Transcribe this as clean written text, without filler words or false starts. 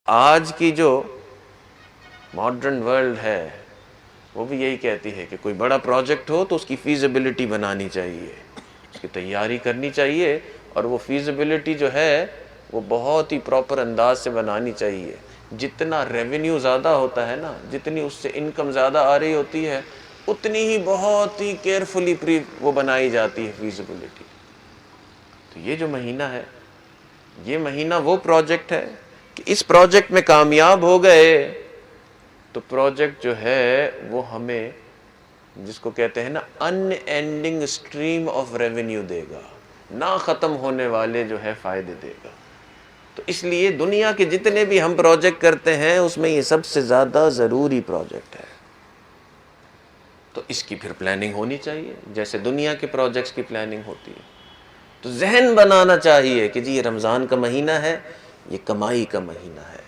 آج کی جو ماڈرن ورلڈ ہے وہ بھی یہی کہتی ہے کہ کوئی بڑا پروجیکٹ ہو تو اس کی فیزیبلٹی بنانی چاہیے، اس کی تیاری کرنی چاہیے، اور وہ فیزیبلٹی جو ہے وہ بہت ہی پراپر انداز سے بنانی چاہیے۔ جتنا ریونیو زیادہ ہوتا ہے نا، جتنی اس سے انکم زیادہ آ رہی ہوتی ہے، اتنی ہی بہت ہی کیئرفلی وہ بنائی جاتی ہے فیزیبلٹی۔ تو یہ جو مہینہ ہے، یہ مہینہ وہ پروجیکٹ ہے کہ اس پروجیکٹ میں کامیاب ہو گئے تو پروجیکٹ جو ہے وہ ہمیں، جس کو کہتے ہیں نا، ان اینڈنگ اسٹریم آف ریونیو دے گا، نہ ختم ہونے والے جو ہے فائدے دے گا۔ تو اس لیے دنیا کے جتنے بھی ہم پروجیکٹ کرتے ہیں اس میں یہ سب سے زیادہ ضروری پروجیکٹ ہے۔ تو اس کی پھر پلاننگ ہونی چاہیے، جیسے دنیا کے پروجیکٹس کی پلاننگ ہوتی ہے۔ تو ذہن بنانا چاہیے کہ جی یہ رمضان کا مہینہ ہے، یہ کمائی کا مہینہ ہے۔